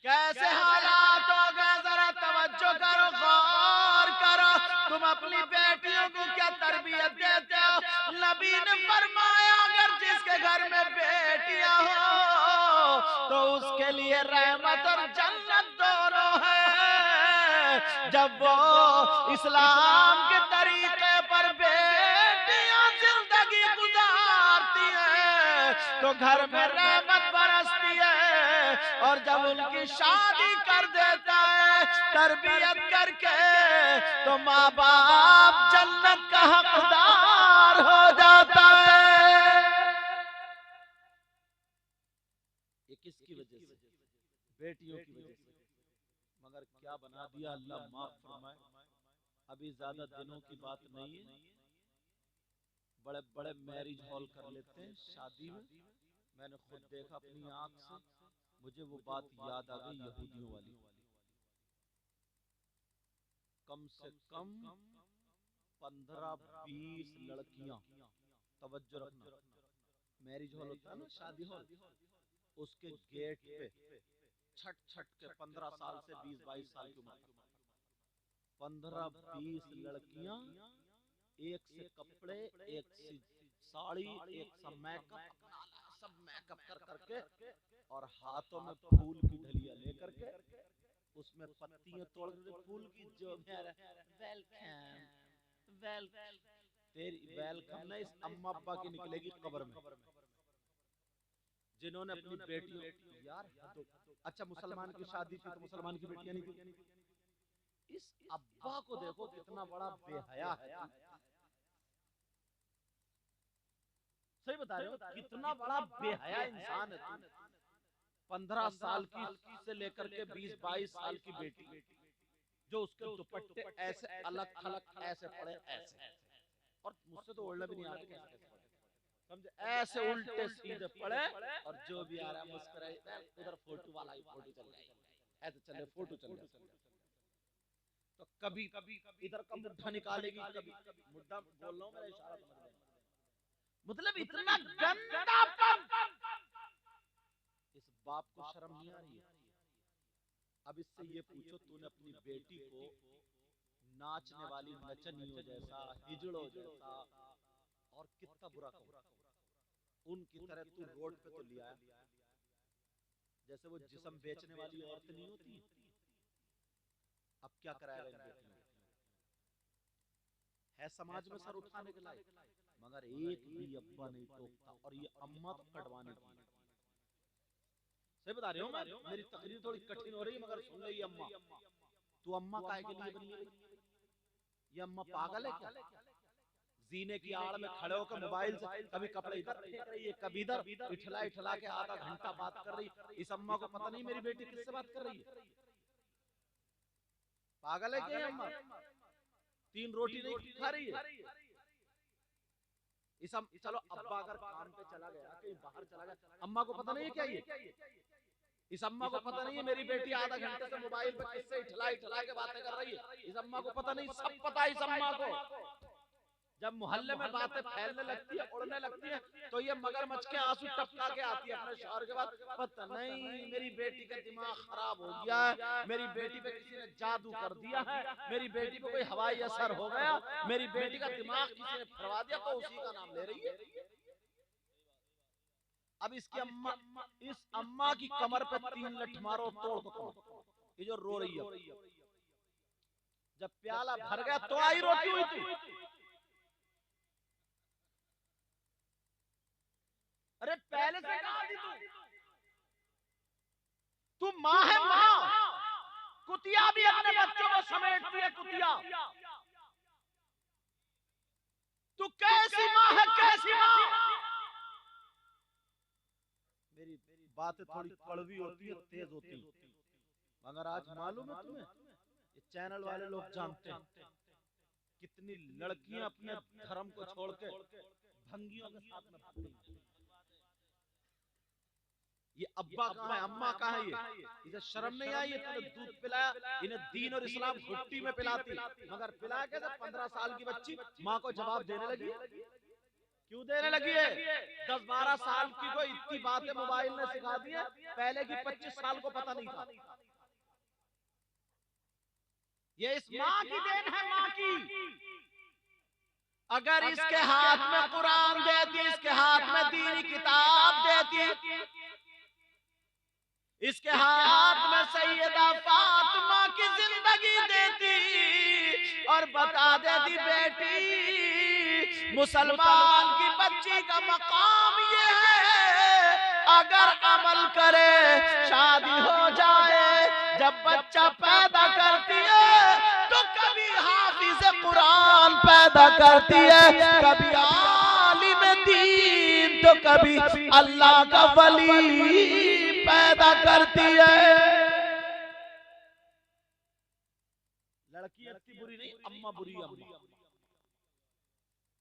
कैसे हालात हो गए, जरा तवज्जो करो, गौर करो। तुम अपनी बेटियों को क्या तरबियत देते हो? नबी ने फरमाया अगर जिसके घर में बेटियां हो तो उसके लिए रहमत और जन्नत दोनों है। जब वो इस्लाम के तरीके पर बेटियां जिंदगी गुजारती हैं तो घर में रहमत बरसती है। और जब उनकी शादी कर देता है तरबियत करके तो माँ बाप जन्नत का हकदार हो जाता है। ये किसकी वजह से? बेटियों की वजह से। मगर क्या बना दिया, अल्लाह माफ फरमाए। अभी ज्यादा दिनों की बात नहीं है, बड़े बड़े मैरिज हॉल कर लेते हैं शादी में। मैंने खुद देखा अपनी आंख से, मुझे वो बात याद आ गई यहूदियों वाली। कम से कम 15-20 लड़कियां, तवज्जो रखना, मैरिज हॉल होता है ना, शादी हॉल, उसके गेट पे छट छट के 15 साल से 20-22 साल की उम्र, 15-20 लड़कियां, एक से कपड़े, एक से साड़ी, एक से मेकअप, सब मेकअप कर करके और हाथों में फूल की डलिया लेकर के, उसमें पत्तियां तोड़ के फूल की, जो मेरा वेलकम वेलकम, तेरी वेलकम ना इस अम्मा अब्बा की निकलेगी कब्र में, जिन्होंने अपनी बेटियों, यार अच्छा मुसलमान की शादी थी तो मुसलमान की बेटियां नहीं थी। इस अब्बा को देखो कितना बड़ा बेहया है, सही बता रहे हो, कितना बड़ा बेहया इंसान है। 15 साल की से लेकर के 20-22 साल की बेटी, जो उसके दुपट्टे ऐसे अलग थलग ऐसे पड़े ऐसे, और मुझसे तो ओढ़ना भी नहीं आता कैसे कैसे पड़े, समझे, ऐसे उल्टे सीधे पड़े, और जो भी आ रहा है मुस्कुराए, उधर फोटो वाला ही फोटो चल जाए, ऐसे चले फोटो चल जाए। तो कभी इधर का मुद्दा निकालेगी, कभी मुद्दा बोल रहा हूँ, मेरा इशारा समझ रहे, मतलब इतना गंदापन। इस बाप को शर्म नहीं आ रही है? अब इससे ये पूछो, तूने अपनी बेटी को नाचने वाली नचनियों जैसा, हिजड़ों जैसा, और कितना बुरा कहूं, उनकी तरह तू रोड पे तो लिया, जैसे वो जिस्म बेचने वाली औरतें नहीं होती। अब क्या कराएगा इन बेटियों को? है समाज में सर उठाने के लायक, मगर एक भी अब्बा नहीं टोकता, और ये अम्मा तो कटवाने की। सही बता रही हूँ मैं, मेरी तकरीर थोड़ी कठिन हो रही है मगर सुन ले, ये अम्मा, तू अम्मा काहे के लिए बनी है? ये अम्मा पागल है क्या? जीने की आड़ में खड़े होकर मोबाइल से कभी कपड़े इधर फेंक रही है, कभी इधर, इठला इठला के आधा घंटा बात कर रही। इस अम्मा को पता नहीं मेरी बेटी किससे बात कर रही है? पागल है क्या ये अम्मा? 3 रोटी नहीं खा रही है? चलो अब्बा अगर काम पे चला गया, कहीं बाहर चला गया, अम्मा को पता नहीं है क्या ये? इस अम्मा को पता नहीं है मेरी बेटी आधा घंटे से मोबाइल पर किससे इठला इठला के बातें कर रही है? इस अम्मा को पता नहीं? सब पता है इस अम्मा को। जब मोहल्ले में बातें फैलने लगती है, उड़ने लगती है, तो ये मगरमच्छ के आंसू टपका के आती है अपने शौहर के बाद, पता नहीं मेरी बेटी का दिमाग खराब हो गया है, मेरी बेटी पे किसी ने जादू कर दिया है, मेरी बेटी पे कोई हवाई असर हो गया, मेरी बेटी का दिमाग किसी ने फरवा दिया, तो उसी का नाम ले रही है। अब इसकी अम्मा, इस अम्मा की कमर पे 3 लठ मारो, तोड़ दो, ये जो रो रही है। जब प्याला भर गया तो आई रोटी हुई थी। अरे पहले से कहा थी तू माँ है, माँ। कुतिया भी अपने बच्चों को समेटती है, कुतिया। तू कैसी माँ है, कैसी माँ? मेरी बातें थोड़ी कड़वी होती है, तेज होती है, मगर आज मालूम है तुम्हें, ये चैनल वाले लोग जानते हैं कितनी लड़कियां अपने धर्म को छोड़ के भंगियों के साथ में भाग रही। ये अब्बा कहाँ है, अम्मा कहाँ है? ये इसे शर्म नहीं आई? तूने दूध पिलाया, इन्हें दीन और इस्लाम घुट्टी में पिलाती, मगर पिला के 15 साल की बच्ची माँ को जवाब देने लगी क्यों देने लगी है? 10-12 साल की को इतनी बातें मोबाइल ने सिखा दी है, पहले की 25 साल को पता नहीं था। ये इस माँ की देन है, माँ की। अगर इसके हाथ में कुरान देती, इसके हाथ में दीनी किताब देती, इसके हाथ में सैयदा फातिमा की जिंदगी देती और बता देती बेटी मुसलमान की बच्ची का मकाम ये है, अगर अमल करे शादी हो जाए, जब बच्चा पैदा करती है तो कभी हाफिज कुरान पैदा करती है, कभी आलिम दीन, तो कभी अल्लाह का वली पैदा करती है। लड़की इतनी बुरी नहीं, अम्मा बुरी। अम्मा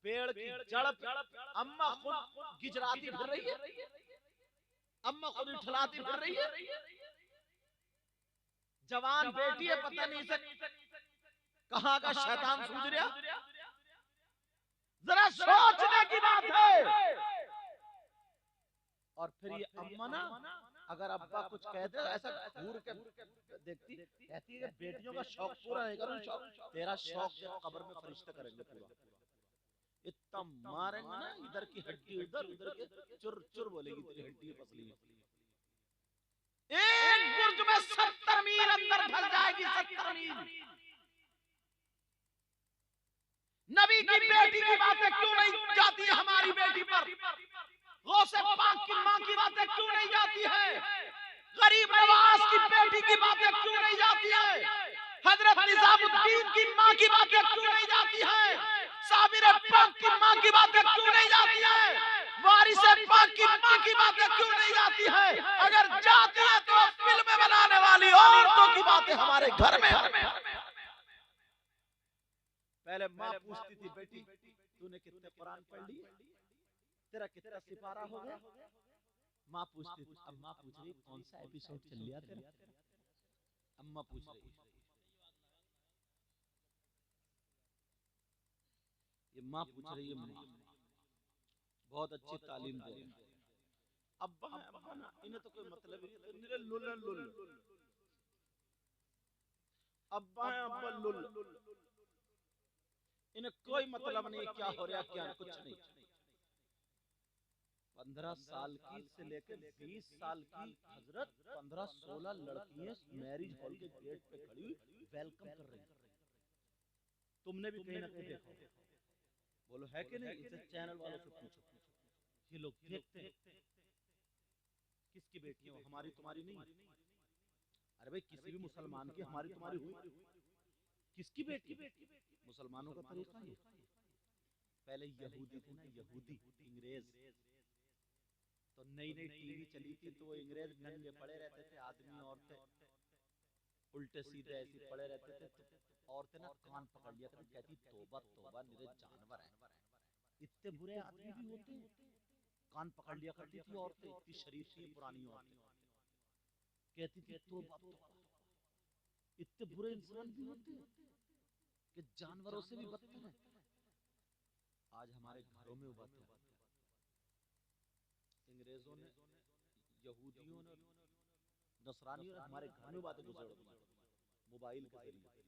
पेड़ की जड़, अम्मा खुद गिजराती फिर रही है, अम्मा खुद उठलाती फिर रही है। जवान बेटी है, पता नहीं से कहां का शैतान सूझ रहा। जरा सोचने की बात है। और फिर ये अम्मा ना, अगर अब्बा कुछ कहते ऐसा घूर के देखती, कहती है बेटियों का शौक पूरा नहीं करूं, शौक तेरा शौक जब कब्र में फरिश्ते करेंगे पूरा। इतना मारेंगे ना, इधर की हड्डी उधर, उधर के चुर चुर बोलेगी तेरी हड्डी पसली है। एक बुर्ज में 70 मील अंदर ढल जाएगी, 70 मील। नबी की बेटी की बातें क्यों नहीं जाती है हमारी बेटी पर? गौसे पाक की मां की बातें क्यों नहीं जाती है? गरीब नवाज की बेटी की बातें क्यों नहीं जाती है? हजरत निजामुद्दीन की मां की बातें क्यों नहीं जाती है? साबिर पाक की मां की बातें क्यों नहीं जाती है? वारिस पाक की मां की बातें क्यों नहीं जाती है? अगर जाती है तो फिल्में बनाने वाली औरतों की बातें हमारे घर में। पहले माँ पूछती थी, बेटी तूने कितने कुरान पढ़ लिए, तेरा कितना सिपारा हो गया? माँ पूछती थी। अब माँ पूछ रही कौन सा एपिसोड चल लिया तेरा? अम्मा पूछ रही, ये माँ पूछ रही है। माँ बहुत अच्छी तालीम दे रही है। अब्बा है, अब्बा ना, इन्हें तो कोई मतलब ही नहीं, निरे लुल लुल। अब्बा है, अब्बा लुल, इन्हें कोई मतलब नहीं क्या हो रहा, क्या कुछ नहीं। 15 साल की से लेकर 20 साल की हजरत 15-16 लड़कियां मैरिज हॉल के गेट पे खड़ी वेलकम कर रही। तुमने भी कहीं ना कहीं देखा, बोलो है कि नहीं? इसे चैनल वालों से पूछो, ये लोग देखते हैं किसकी बेटियां हो, हमारी तुम्हारी नहीं। अरे भाई किसी भी मुसलमान की हमारी तुम्हारी हुई, किसकी बेटी? मुसलमानों का तरीका ये। पहले यहूदी थे ना, यहूदी अंग्रेज, तो नई नई टीवी चली थी तो वो अंग्रेज नंगे पड़े रहते थे, आदमी औरतें उल्टे सीधे ऐसे पड़े रहते थे, तो औरतें ना कान पकड़ लिया करती, कहती तौबा तौबा, निरे जानवर हैं, इतने बुरे आदमी भी होते हैं। कान पकड़ लिया करती थी औरतें, इतनी शरीफ थी पुरानी औरतें, कहती थी तौबा तौबा, इतने बुरे इंसान भी होते हैं कि जानवरों से भी बदतर हैं। आज हमारे घरों में उबाते हैं। अंग्रेजों ने, यहूदियों ने, नसरानियों ने हमारे घर में बातें गुजर दी मोबाइल के जरिए।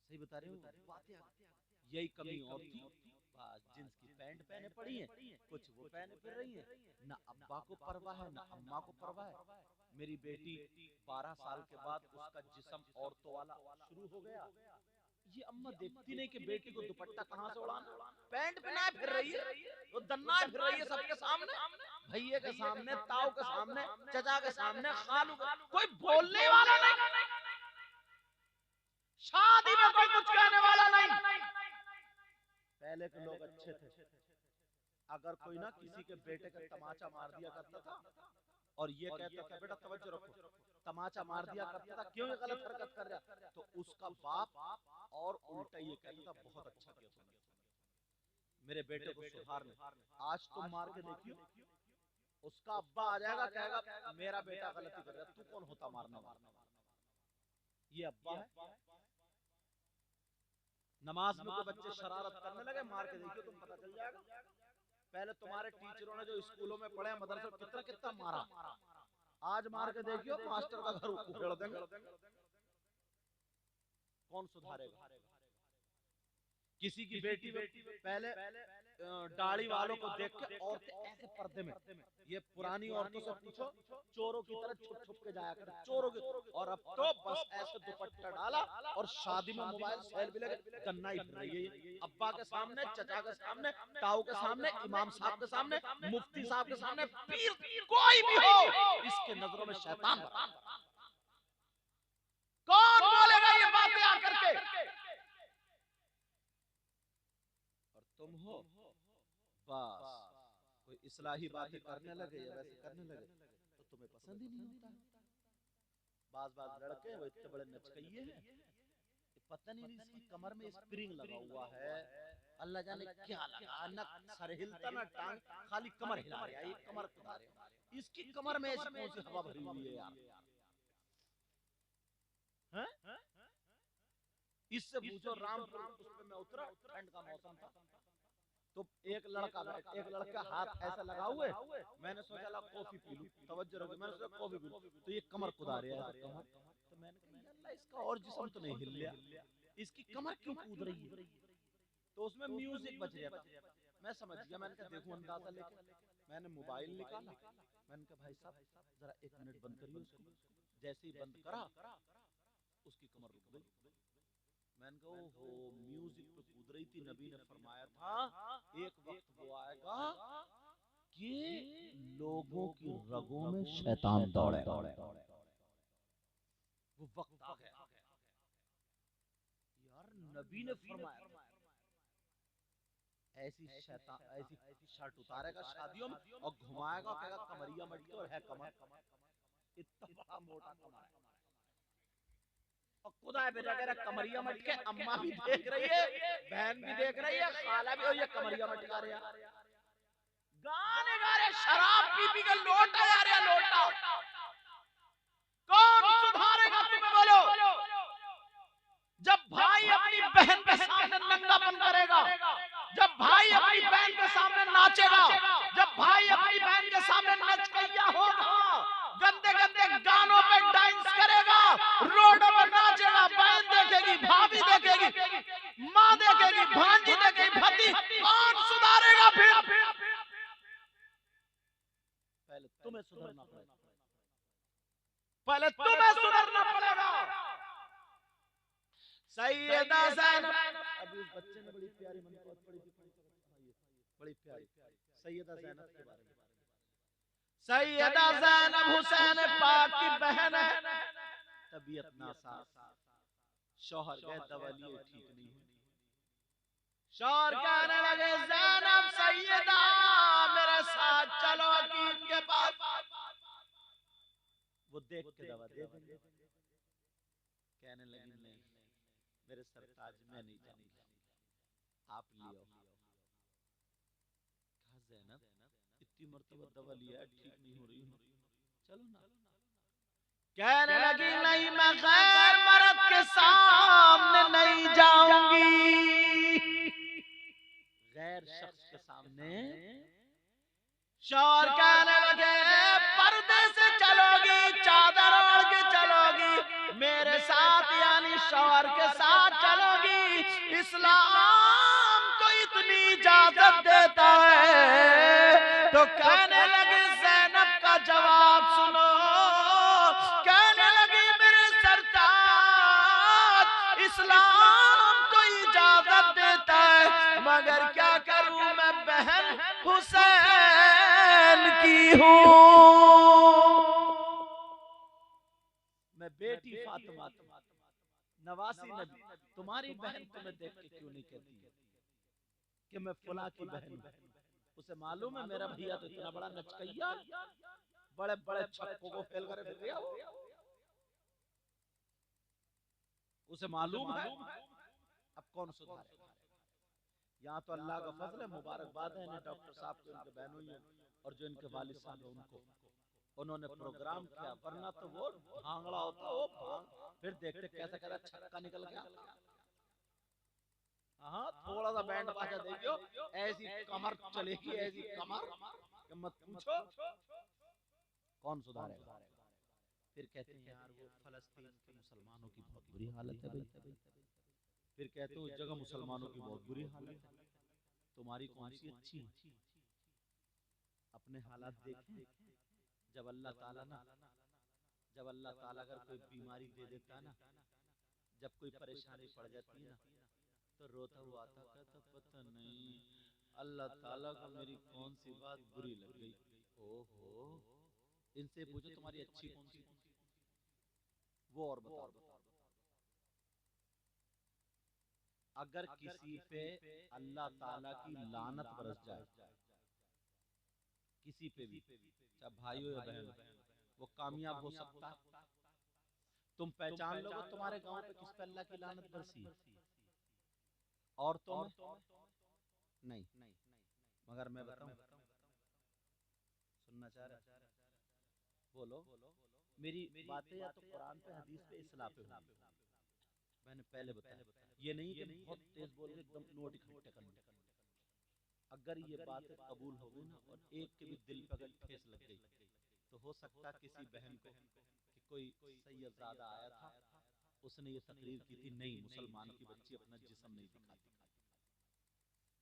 सही बता रहे हो बातें। यही कमी और थी, जींस की पैंट पहने पड़ी है, कुछ वो पहने फिर रही है, ना अब्बा को परवाह है ना अम्मा को परवाह है। मेरी बेटी 12 साल के बाद उसका जिस्म औरतों वाला शुरू हो गया। ये अम्मा देखती नहीं कि बेटी को दुपट्टा कहां से उड़ाना, पैंट पहनाए फिर रही है, वो दन्ना फिर रही है सबके सामने, भैये के सामने, ताऊ के सामने, चचा के सामने, खालू के, कोई बोलने वाला नहीं, शादी में कोई कुछ कहने वाला नहीं। पहले के लोग अच्छे थे, अगर कोई ना किसी के बेटे का तमाचा मार दिया करता था और ये कहता था बेटा तवज्जो रखो, तमाचा मार दिया करता था, क्यों ये गलत हरकत कर रहा, तो उसका बाप और उल्टा ये कहता था बहुत अच्छा किया तुमने, मेरे बेटे को सुधारने। आज तुम मार के देखियो, उसका अब्बा आ जाएगा कहेगा मेरा बेटा गलती कर रहा है, तू कौन होता मारने वाला? ये अब्बा है। नमाज में कोई बच्चे शरारत करने लगे, मार के देखियो तुम, पता चल जाएगा। पहले तुम्हारे टीचरों ने जो स्कूलों में पढ़े मदरसे में कितना कितना मारा, आज मार के देखियो मास्टर का घर उखेड़ देंगे। कौन सुधारेगा? किसी की बेटी पहले दाढ़ी वालों को देख के औरतें ऐसे पर्दे में, ये पुरानी औरतों से पूछो, चोरों की तरह छुप छुप के जाया कर, चोरों की। और अब तो बस ऐसे दुपट्टा डाला और शादी में मोबाइल सेल्फी लेके गन्ना ही फिर रही है, अब्बा के सामने, चचा के सामने, ताऊ के सामने, इमाम साहब के सामने, मुफ्ती साहब के सामने, पीर कोई भी हो, इसके नजरों में शैतान बना। कौन बोलेगा ये बातें आकर के? और तुम हो बस कोई इस्लाही बातें करने लगे या वैसे करने लगे तो तुम्हें पसंद ही नहीं होता। बाज लड़के वो इतने बड़े नचकइये हैं, पता नहीं इसकी कमर में स्प्रिंग लगा हुआ है, अल्लाह जाने क्या लगा, न सर हिलता न टांग, खाली कमर हिला रहा है, ये कमर कुदा रहे, इसकी कमर में ऐसी कौन सी हवा भरी हुई है यार? हैं? इससे पूछो, रामपुर उसमें मैं उतरा, ठंड का मौसम था, तो एक लड़का हाथ ऐसा लगा हुए, मैंने सोचा ला कॉफी पी लूं, तवज्जो रखो, मैंने सोचा कॉफी पी लूं, तो ये कमर कुदा रहा है कमर, तो मैंने कहा अल्लाह इसका और जिस्म तो नहीं हिल रहा, इसकी कमर क्यों कूद रही है? तो उसमें म्यूजिक बज रहा था, मैं समझ गया, मैंने कहा देखूं अंदाजा लेके, मैंने मोबाइल निकाला, मैंने कहा भाई साहब जरा 1 मिनट बंद करिए उसको, जैसे ही बंद करा उसकी कमर रुक गई। मैंने कहा ओहो, म्यूजिक पे कूद रही थी, नबी ने फरमाया था एक वक्त वो आएगा कि लोगों की रगों में शैतान दौड़ेगा, वो वक्त आ गया यार, नबी ने फरमाया ऐसी शैतान ऐसी शर्ट उतारेगा शादियों में और घुमाएगा, कहेगा कमरिया मटके, और है कमर, इतना बड़ा मोटा कमर है, और खुदा बेटा कह रहा कमरिया मटके, अम्मा भी देख रही है, बहन भी देख रही है, खाला भी, और ये कमरिया मटका रहे, गाने गा रहे, शराब पी पी के लोटा जा रहा, लोटा। कौन सुधारेगा तुम्हें बोलो? जब भाई अपनी बहन के सामने नंगापन करेगा, जब भाई अपनी बहन के सामने नाचेगा, जब भाई अपनी बहन के सामने नचकैया होगा, गंदे गंदे गानों पे डांस करेगा, रोडों पर नाचेगा, बहन देखेगी, भाभी देखेगी, माँ देखेगी, भांजी देखेगी, भती, कौन सुधारेगा फिर? पहले तुम्हें सुधरना पड़ेगा, पहले तुम्हें सुधरना पड़ेगा। सैयदा ज़ैनब, अभी उस बच्चे ने बड़ी प्यारी मनक़ूत पढ़ी थी, बड़ी प्यारी सैयदा ज़ैनब के बारे में। सैयदा ज़ैनब हुसैन पाक की बहन है, तबीयत नासाज, शौहर गए दवा लिए ठीक नहीं हुई, शौहर कहने लगे ज़ैनब सैयदा मेरे साथ चलो हकीम के पास, वो देख के दवा दे देंगे, कहने लगी नहीं मेरे सरताज मैं नहीं जाऊंगी, आप लियो। कहा ज़ैनब इतनी मर्तबा दवा लिया ठीक नहीं हो रही हूँ, चलो ना। कहने लगी नहीं मैं गैर मर्द के सामने नहीं जाऊंगी, गैर शख्स के सामने। शौहर कहने लगे पर्दे से चलोगी, चादर ओढ़ के चलोगी मेरे साथ, यानी शौहर के साथ चलोगी, इस्लाम तो इतनी इजाजत देता है। तो कहने लगे ज़ैनब का जवाब सुनो, कहने लगी मेरे सरताज इस्लाम तो इजाजत देता है, मगर क्या करूं मैं बहन हुसैन की हूं, मैं बेटी फातिमा नवासी नबी, तुम्हारी बहन तुम्हें देख के क्यों नहीं कहती है कि मैं फुला की बहन हूं? उसे मालूम है मेरा भैया तो इतना बड़ा नचकैया, बड़े बड़े छक्कों को फेल कर फिर रहा, उसे मालूम है। अब कौन सुधारेगा? यहाँ तो अल्लाह का फजल है, मुबारकबाद है इन्हें डॉक्टर साहब को, इनके बहनों ही और जो इनके वालिद साहब हैं उनको, उन्होंने प्रोग्राम किया, वरना तो वो भांगड़ा होता वो भांग, फिर देखते कैसा कैसा छक्का निकल गया। हाँ, थोड़ा सा बैंड बाजा देखियो, ऐसी कमर चलेगी, ऐसी कमर कि मत पूछो, कौन सुधारेगा। फिर कहते हैं यार वो फलस्तीन के मुसलमानों की बहुत बुरी हालत है भाई। फिर कहते हैं उस जगह मुसलमानों की बहुत बुरी हालत है, तुम्हारी कौन सी अच्छी है। अपने हालात देखें। जब अल्लाह ताला ना, जब अल्लाह ताला अगर कोई बीमारी दे देता है ना, जब कोई परेशानी पड़ जाती है ना, तो रोता हुआ आता, कहता पता नहीं अल्लाह ताला को मेरी कौन सी बात बुरी लग गई। ओहो, इनसे पूछो तुम्हारी अच्छी कौन सी, वो और बताओ। अगर किसी पे अल्लाह ताला की लानत बरस जाए, किसी पे भी, चाहे भाई हो या बहन हो, वो कामयाब हो सकता है। तुम पहचान लोगे तुम्हारे गांव पे किस पे अल्लाह की लानत बरसी है, औरतों में नहीं। मगर मैं बताऊं, सुनना चाह रहे, बोलो। मेरी बातें या तो कुरान पे, हदीस पे, इस्लाह पे होंगी। मैंने पहले बताया, ये नहीं कि बहुत तेज बोल के एकदम नोट इकट्ठे कर लो। अगर ये बातें कबूल हो गई ना, और एक के भी दिल पे अगर ठेस लग गई, तो हो सकता किसी बहन को कि कोई सैयदजादा आया था, उसने ये तकरीर की थी, नहीं मुसलमान की बच्ची अपना जिस्म नहीं दिखाती।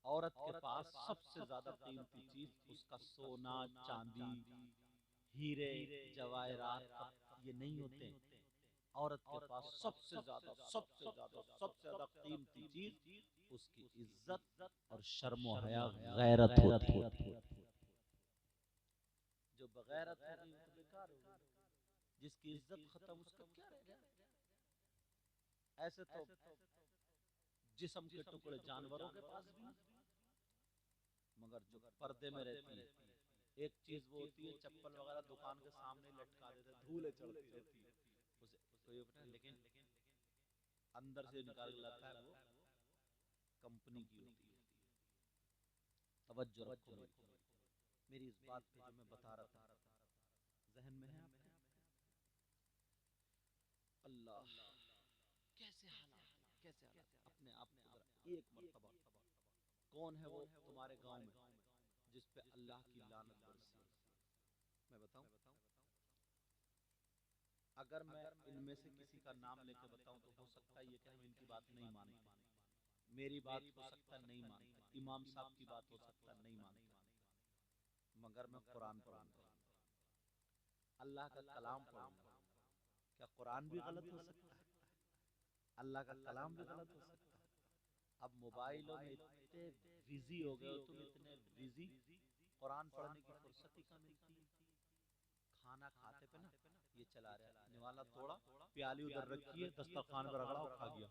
औरत के पास सबसे ज्यादा कीमती चीज उसका सोना, चांदी, हीरे, जवाहरात ये नहीं होते। औरत के पास सबसे ज्यादा, सबसे ज्यादा, सबसे ज्यादा कीमती चीज उसकी इज्जत और शर्म हया, गैरत होती है। जो बगैरत होगी वो तो बेकार होगी, जिसकी इज्जत खत्म उसका क्या रहेगा। ऐसे तो जिस्म के टुकड़े जानवरों के पास भी, मगर जो पर्दे में रहती है, एक चीज वो होती है, चप्पल वगैरह दुकान के सामने लटका देते, धूले चढ़ती रहती है उसे कोई अपना, लेकिन अंदर से निकाल लाता है वो कंपनी की होती है। तवज्जो रखो मेरी इस बात पे जो मैं बता रहा था, जहन में है आपके? अल्लाह, कैसे हालात, कैसे हालात। अपने आप को जरा एक मर्तबा, कौन है वो तुम्हारे गांव में जिस पे अल्लाह की लानत बरसी है? मैं बताऊं, अगर मैं इनमें से किसी का नाम लेके बताऊं तो हो सकता है ये कि हम इनकी बात नहीं मानते, मेरी बात हो सकता नहीं मानते, इमाम साहब की बात हो सकता नहीं मानते, मगर मैं कुरान पढ़ूंगा, अल्लाह का कलाम पढ़ूंगा। क्या कुरान भी गलत हो सकता है? अल्लाह का कलाम भी गलत हो सकता है? अब मोबाइलों में इतने बिजी हो गए हो तुम, इतने बिजी, कुरान पढ़ने की फुर्सत ही कहाँ मिलती है। खाना खाते पे ना ये चला रहा है, निवाला तोड़ा, प्याली उधर रखी है, दस्तरखान पर रगड़ा और खा गया।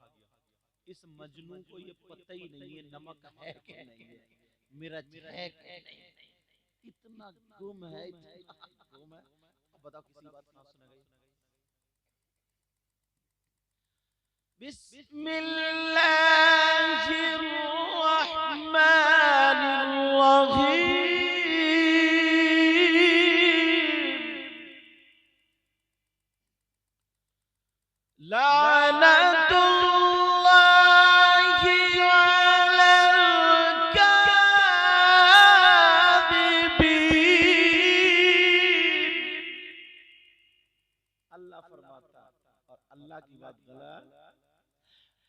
इस मजनू को ये पता ही नहीं है नमक है कि नहीं है, मिर्च है कि नहीं, इतना गुम है, इतना गुम है। अब बताओ किसी बात कहाँ सुनेगा ये? बिस्मिल्लाहिर्रहमानिर्रहीम। लानतुल्लाहि अलल काज़िबीन। अल्लाह फरमाता, और अल्लाह की बात गलत,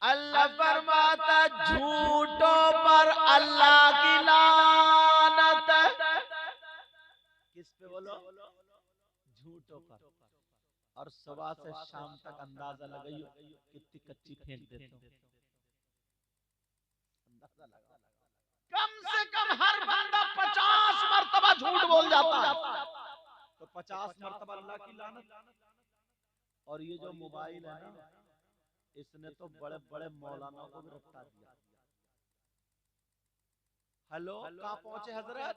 अल्लाह फरमाता झूठों पर अल्लाह की लानत। किस पे बोलो? झूठों पर। और सुबह से शाम तक अंदाजा लगाइयो कितनी कच्ची फेंक देते हो, अंदाजा लगा। कम से कम हर बंदा 50 मरतबा झूठ बोल जाता है, तो 50 मरतबा अल्लाह की लानत। और ये जो मोबाइल है ना, इसने तो बड़े बड़े मौलाना को भी रट्टा दिया। हेलो, कहाँ पहुंचे हजरत?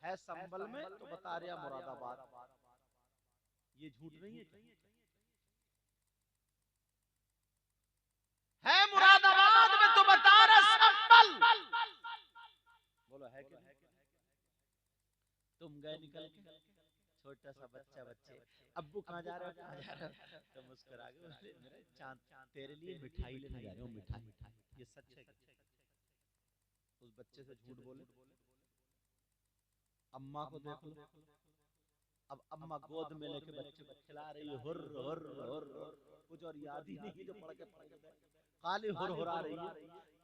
है संभल में, तो बता रहा मुरादाबाद। ये झूठ नहीं है क्या? है मुरादाबाद में, तो बता रहा संभल। बोलो है कि नहीं? तुम गए निकल के, छोटा सा बच्चा, बच्चे अब्बू कहाँ जा रहे हो, कहाँ जा रहे हो, तो मुस्कुरा के बोले मेरे चांद तेरे लिए मिठाई लेने जा रहे हो, मिठाई। ये सच है? उस बच्चे से झूठ बोले। अम्मा को देख लो, अब अम्मा गोद में लेके बच्चे को खिला रही है, हुर हुर हुर हुर, कुछ और याद ही नहीं जो पढ़ के खाली हुर हुरा रही है,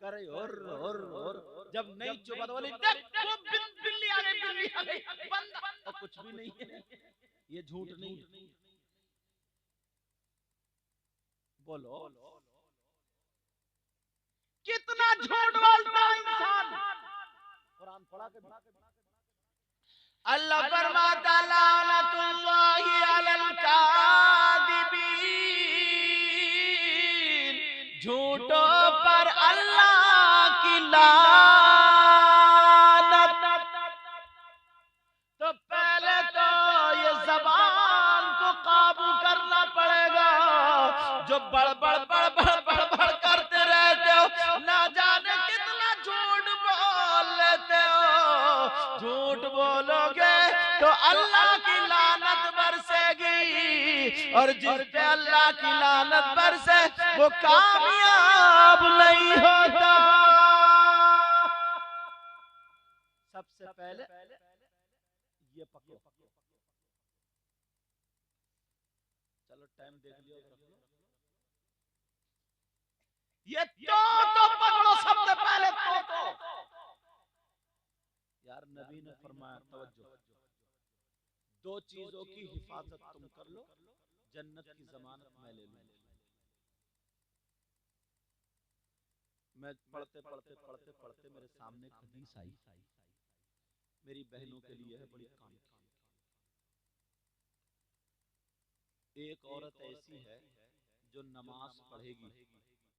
करे हुर हुर हुर। जब नहीं चुपा तो बोली देख वो बिल्ली आ गई, बिल्ली आ गई, बंद, और कुछ भी नहीं है, ये झूठ नहीं है। बोलो कितना झूठ बोलता है इंसान। कुरान पढ़ा के अल्लाह फरमाता लानतुल्लाहि अलल कादिबीन, झूठों पर अल्लाह की लानत। तो पहले तो ये जबान को काबू करना पड़ेगा, जो बड़बड़ बड़बड़ बड़बड़ करते रहते हो, ना जाने कितना झूठ बोल लेते हो। झूठ बोलोगे तो अल्लाह की लानत बरसेगी, और जिस पे अल्लाह की लानत बरसे वो कामयाब नहीं होता। सबसे पहले ये पकड़ो। चलो टाइम देख लियो, ये तो पकड़ो सबसे पहले तो। यार नबी ने फरमाया तवज्जो, दो चीजों की हिफाजत तुम कर लो, जन्नत की जमानत मैं ले लूंगा। मैं पढ़ते पढ़ते पढ़ते पढ़ते मेरे सामने एक हदीस आई, मेरी बहनों के लिए है, बड़ी काम की। एक औरत ऐसी है जो नमाज पढ़ेगी